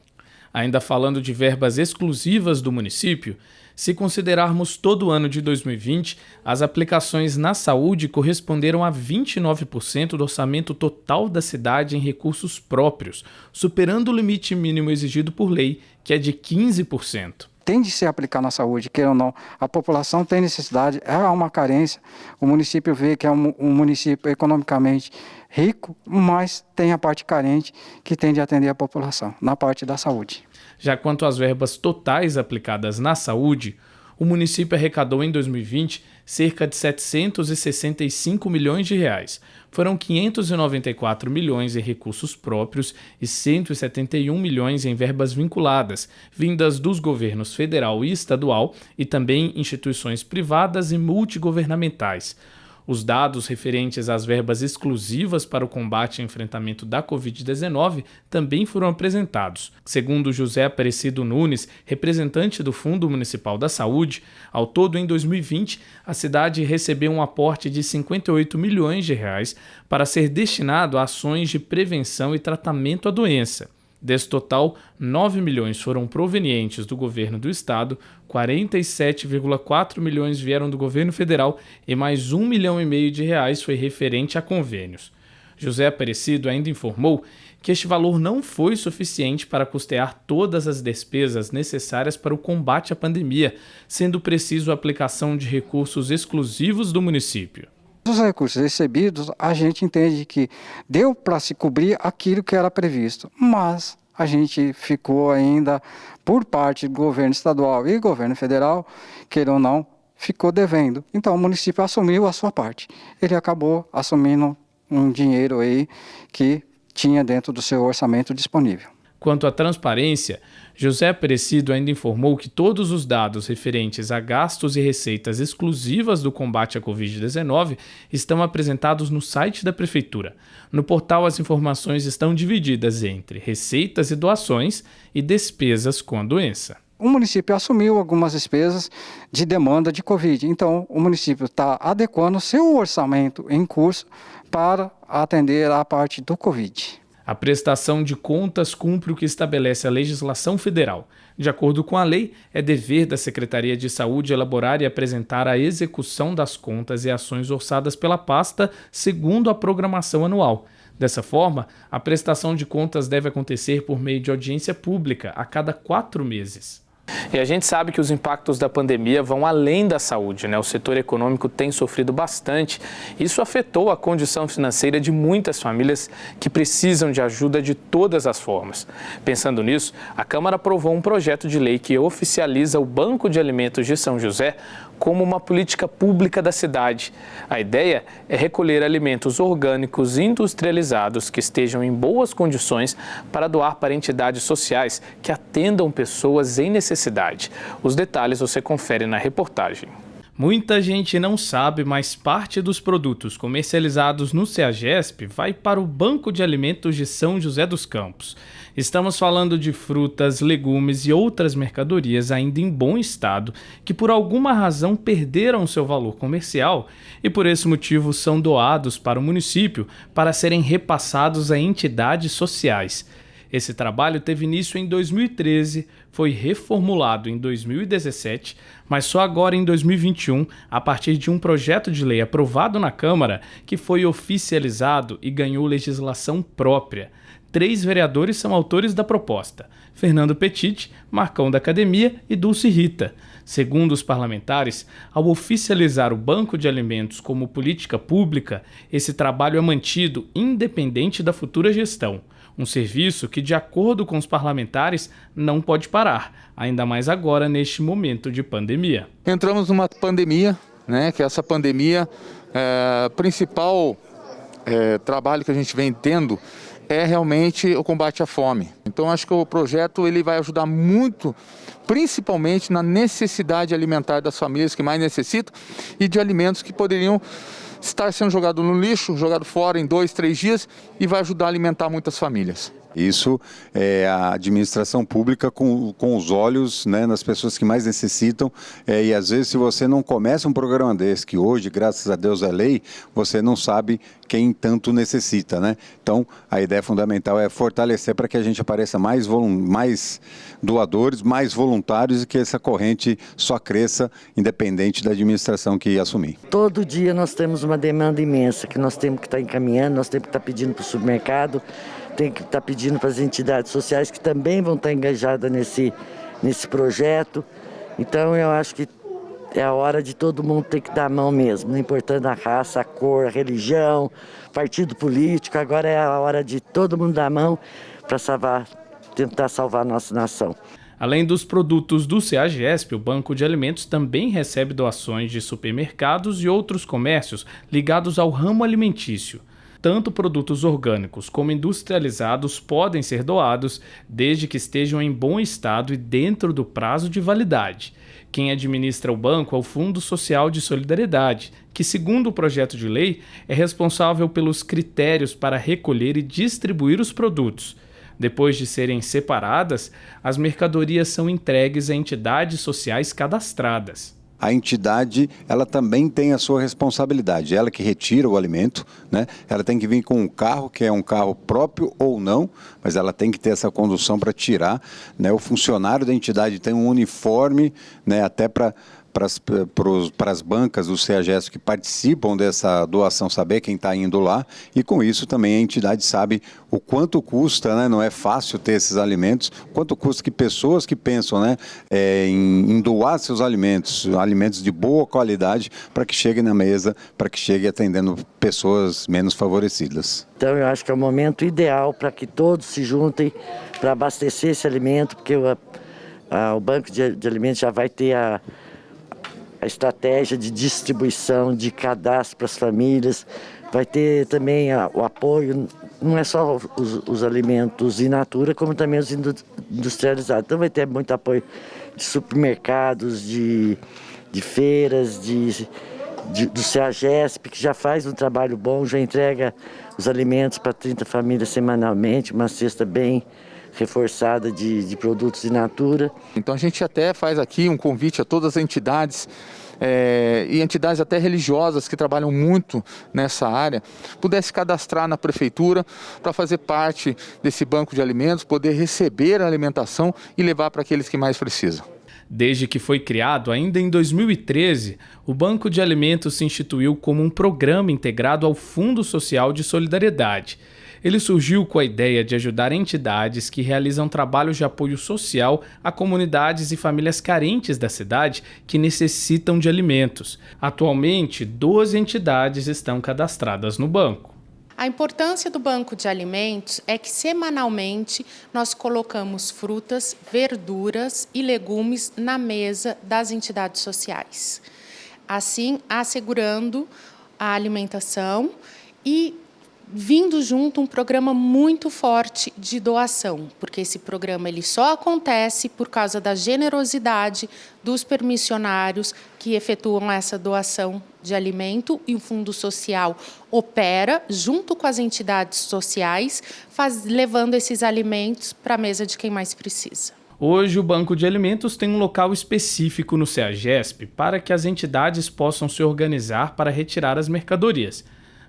Ainda falando de verbas exclusivas do município, se considerarmos todo o ano de 2020, as aplicações na saúde corresponderam a 29% do orçamento total da cidade em recursos próprios, superando o limite mínimo exigido por lei, que é de 15%. Tem de se aplicar na saúde, queira ou não. A população tem necessidade, é uma carência. O município vê que é um município economicamente rico, mas tem a parte carente que tem de atender a população, na parte da saúde. Já quanto às verbas totais aplicadas na saúde, o município arrecadou em 2020 cerca de 765 milhões de reais. Foram 594 milhões em recursos próprios e 171 milhões em verbas vinculadas, vindas dos governos federal e estadual e também instituições privadas e multigovernamentais. Os dados referentes às verbas exclusivas para o combate e enfrentamento da Covid-19 também foram apresentados. Segundo José Aparecido Nunes, representante do Fundo Municipal da Saúde, ao todo em 2020, a cidade recebeu um aporte de 58 milhões de reais para ser destinado a ações de prevenção e tratamento à doença. Desse total, 9 milhões foram provenientes do governo do estado, 47,4 milhões vieram do governo federal e mais 1,5 milhão de reais foi referente a convênios. José Aparecido ainda informou que este valor não foi suficiente para custear todas as despesas necessárias para o combate à pandemia, sendo preciso a aplicação de recursos exclusivos do município. Os recursos recebidos, a gente entende que deu para se cobrir aquilo que era previsto, mas a gente ficou ainda, por parte do governo estadual e governo federal, queira ou não, ficou devendo. Então o município assumiu a sua parte. Ele acabou assumindo um dinheiro aí que tinha dentro do seu orçamento disponível. Quanto à transparência, José Aparecido ainda informou que todos os dados referentes a gastos e receitas exclusivas do combate à Covid-19 estão apresentados no site da Prefeitura. No portal, as informações estão divididas entre receitas e doações e despesas com a doença. O município assumiu algumas despesas de demanda de Covid, então o município está adequando seu orçamento em curso para atender a parte do Covid. A prestação de contas cumpre o que estabelece a legislação federal. De acordo com a lei, é dever da Secretaria de Saúde elaborar e apresentar a execução das contas e ações orçadas pela pasta segundo a programação anual. Dessa forma, a prestação de contas deve acontecer por meio de audiência pública a cada 4 meses. E a gente sabe que os impactos da pandemia vão além da saúde, né? O setor econômico tem sofrido bastante. Isso afetou a condição financeira de muitas famílias que precisam de ajuda de todas as formas. Pensando nisso, a Câmara aprovou um projeto de lei que oficializa o Banco de Alimentos de São José como uma política pública da cidade. A ideia é recolher alimentos orgânicos industrializados que estejam em boas condições para doar para entidades sociais que atendam pessoas em necessidade. Os detalhes você confere na reportagem. Muita gente não sabe, mas parte dos produtos comercializados no CEAGESP vai para o Banco de Alimentos de São José dos Campos. Estamos falando de frutas, legumes e outras mercadorias ainda em bom estado, que por alguma razão perderam seu valor comercial e por esse motivo são doados para o município para serem repassados a entidades sociais. Esse trabalho teve início em 2013, foi reformulado em 2017, mas só agora em 2021, a partir de um projeto de lei aprovado na Câmara, que foi oficializado e ganhou legislação própria. 3 vereadores são autores da proposta: Fernando Petit, Marcão da Academia e Dulce Rita. Segundo os parlamentares, ao oficializar o Banco de Alimentos como política pública, esse trabalho é mantido independente da futura gestão. Um serviço que, de acordo com os parlamentares, não pode parar, ainda mais agora neste momento de pandemia. Entramos numa pandemia, né, que essa pandemia, principal trabalho que a gente vem tendo é realmente o combate à fome. Então acho que o projeto ele vai ajudar muito, principalmente na necessidade alimentar das famílias que mais necessitam e de alimentos que poderiam estar sendo jogado no lixo, jogado fora em 2, 3 dias e vai ajudar a alimentar muitas famílias. Isso é a administração pública com os olhos, né, nas pessoas que mais necessitam, e às vezes se você não começa um programa desse, que hoje, graças a Deus, é lei, você não sabe quem tanto necessita, né? Então, a ideia fundamental é fortalecer para que a gente apareça mais doadores, mais voluntários e que essa corrente só cresça independente da administração que assumir. Todo dia nós temos uma demanda imensa que nós temos que estar encaminhando, nós temos que estar pedindo para o supermercado, tem que estar pedindo para as entidades sociais que também vão estar engajadas nesse projeto. Então eu acho que é a hora de todo mundo ter que dar a mão mesmo, não importando a raça, a cor, a religião, partido político. Agora é a hora de todo mundo dar a mão para tentar salvar a nossa nação. Além dos produtos do CEAGESP, o Banco de Alimentos também recebe doações de supermercados e outros comércios ligados ao ramo alimentício. Tanto produtos orgânicos como industrializados podem ser doados, desde que estejam em bom estado e dentro do prazo de validade. Quem administra o banco é o Fundo Social de Solidariedade, que, segundo o projeto de lei, é responsável pelos critérios para recolher e distribuir os produtos. Depois de serem separadas, as mercadorias são entregues a entidades sociais cadastradas. A entidade, ela também tem a sua responsabilidade, ela que retira o alimento, né? Ela tem que vir com um carro, que é um carro próprio ou não, mas ela tem que ter essa condução para tirar, né? O funcionário da entidade tem um uniforme, né? Até para as bancas do CEAGESP que participam dessa doação saber quem está indo lá, e com isso também a entidade sabe o quanto custa, né? Não é fácil ter esses alimentos, quanto custa que pessoas que pensam, né, em doar seus alimentos de boa qualidade para que cheguem na mesa, para que chegue atendendo pessoas menos favorecidas. Então eu acho que é o momento ideal para que todos se juntem para abastecer esse alimento, porque o Banco de Alimentos já vai ter a estratégia de distribuição, de cadastro para as famílias, vai ter também o apoio, não é só os alimentos in natura, como também os industrializados. Então vai ter muito apoio de supermercados, de feiras, do CEAGESP, que já faz um trabalho bom, já entrega os alimentos para 30 famílias semanalmente, uma cesta bem reforçada de produtos in natura. Então a gente até faz aqui um convite a todas as entidades e entidades até religiosas que trabalham muito nessa área, pudesse cadastrar na prefeitura para fazer parte desse banco de alimentos, poder receber a alimentação e levar para aqueles que mais precisam. Desde que foi criado, ainda em 2013, o Banco de Alimentos se instituiu como um programa integrado ao Fundo Social de Solidariedade. Ele surgiu com a ideia de ajudar entidades que realizam trabalhos de apoio social a comunidades e famílias carentes da cidade que necessitam de alimentos. Atualmente, 12 entidades estão cadastradas no banco. A importância do banco de alimentos é que semanalmente nós colocamos frutas, verduras e legumes na mesa das entidades sociais, assim assegurando a alimentação e vindo junto um programa muito forte de doação, porque esse programa ele só acontece por causa da generosidade dos permissionários que efetuam essa doação de alimento, e o Fundo Social opera junto com as entidades sociais, levando esses alimentos para a mesa de quem mais precisa. Hoje, o Banco de Alimentos tem um local específico no CEAGESP para que as entidades possam se organizar para retirar as mercadorias.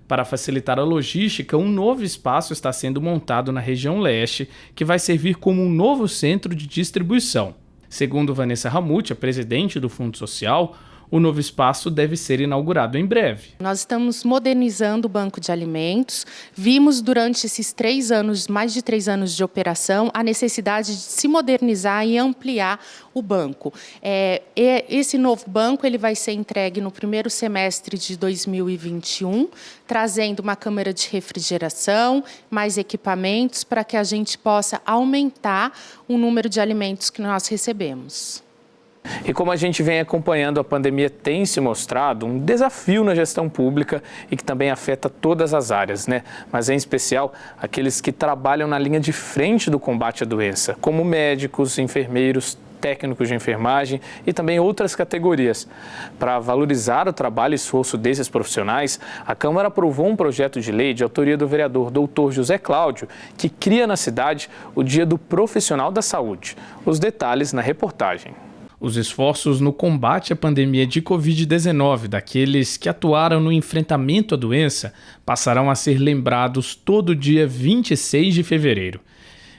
Para facilitar a logística, um novo espaço está sendo montado na região leste, que vai servir como um novo centro de distribuição. Segundo Vanessa Ramuth, a presidente do Fundo Social, o novo espaço deve ser inaugurado em breve. Nós estamos modernizando o banco de alimentos. Vimos durante esses 3 anos, mais de 3 anos de operação, a necessidade de se modernizar e ampliar o banco. Esse novo banco ele vai ser entregue no primeiro semestre de 2021, trazendo uma câmara de refrigeração, mais equipamentos, para que a gente possa aumentar o número de alimentos que nós recebemos. E como a gente vem acompanhando, a pandemia tem se mostrado um desafio na gestão pública e que também afeta todas as áreas, né? Mas em especial aqueles que trabalham na linha de frente do combate à doença, como médicos, enfermeiros, técnicos de enfermagem e também outras categorias. Para valorizar o trabalho e esforço desses profissionais, a Câmara aprovou um projeto de lei de autoria do vereador Dr. José Cláudio, que cria na cidade o Dia do Profissional da Saúde. Os detalhes na reportagem. Os esforços no combate à pandemia de Covid-19 daqueles que atuaram no enfrentamento à doença passarão a ser lembrados todo dia 26 de fevereiro.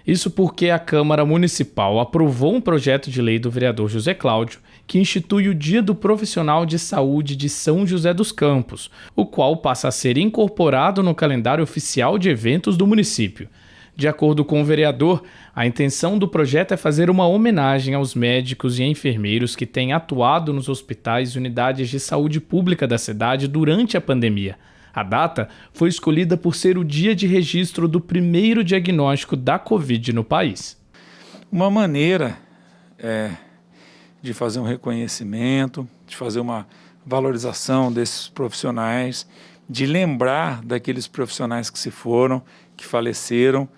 Isso porque a Câmara Municipal aprovou um projeto de lei do vereador José Cláudio que institui o Dia do Profissional de Saúde de São José dos Campos, o qual passa a ser incorporado no calendário oficial de eventos do município. De acordo com o vereador, a intenção do projeto é fazer uma homenagem aos médicos e enfermeiros que têm atuado nos hospitais e unidades de saúde pública da cidade durante a pandemia. A data foi escolhida por ser o dia de registro do primeiro diagnóstico da Covid no país. Uma maneira de fazer um reconhecimento, de fazer uma valorização desses profissionais, de lembrar daqueles profissionais que se foram, que faleceram,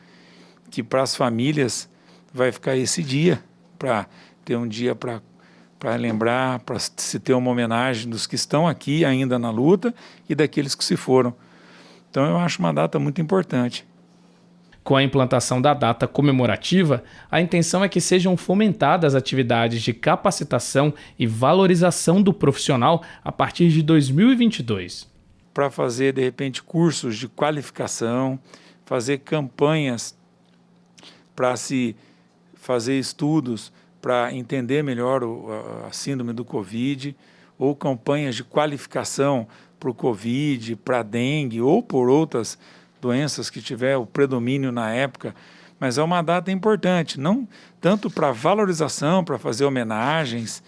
que para as famílias vai ficar esse dia, para ter um dia para lembrar, para se ter uma homenagem dos que estão aqui ainda na luta e daqueles que se foram. Então eu acho uma data muito importante. Com a implantação da data comemorativa, a intenção é que sejam fomentadas atividades de capacitação e valorização do profissional a partir de 2022. Para fazer, de repente, cursos de qualificação, fazer campanhas para se fazer estudos para entender melhor a síndrome do Covid, ou campanhas de qualificação para o Covid, para a dengue ou por outras doenças que tiver o predomínio na época. Mas é uma data importante, não tanto para valorização, para fazer homenagens,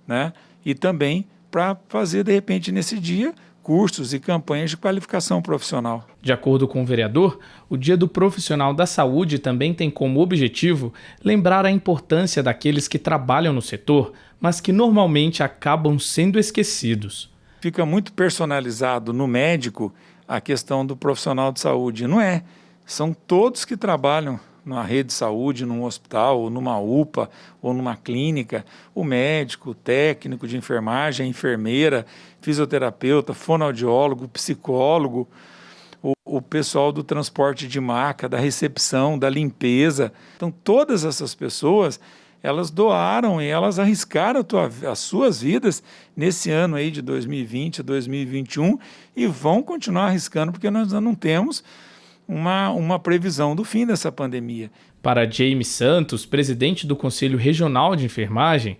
né? E também para fazer, de repente, nesse dia, cursos e campanhas de qualificação profissional. De acordo com o vereador, o Dia do Profissional da Saúde também tem como objetivo lembrar a importância daqueles que trabalham no setor, mas que normalmente acabam sendo esquecidos. Fica muito personalizado no médico a questão do profissional de saúde. Não é. São todos que trabalham numa rede de saúde, num hospital, ou numa UPA, ou numa clínica, o médico, o técnico de enfermagem, a enfermeira, fisioterapeuta, fonoaudiólogo, psicólogo, o pessoal do transporte de maca, da recepção, da limpeza. Então, todas essas pessoas, elas doaram e elas arriscaram as suas vidas nesse ano aí de 2020, 2021 e vão continuar arriscando porque nós ainda não temos uma previsão do fim dessa pandemia. Para Jaime Santos, presidente do Conselho Regional de Enfermagem,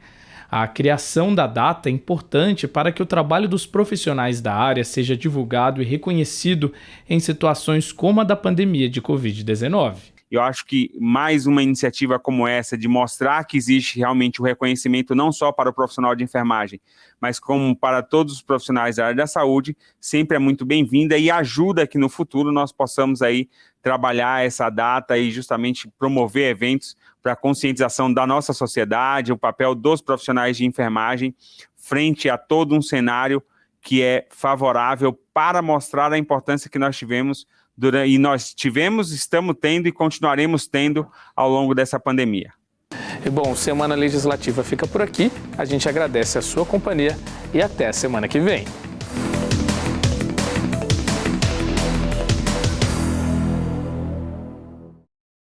A criação da data é importante para que o trabalho dos profissionais da área seja divulgado e reconhecido em situações como a da pandemia de Covid-19. Eu acho que mais uma iniciativa como essa, de mostrar que existe realmente o reconhecimento não só para o profissional de enfermagem, mas como para todos os profissionais da área da saúde, sempre é muito bem-vinda e ajuda que no futuro nós possamos aí trabalhar essa data e justamente promover eventos para a conscientização da nossa sociedade, o papel dos profissionais de enfermagem frente a todo um cenário que é favorável para mostrar a importância que nós tivemos e nós tivemos, estamos tendo e continuaremos tendo ao longo dessa pandemia. E bom, Semana Legislativa fica por aqui. A gente agradece a sua companhia e até a semana que vem.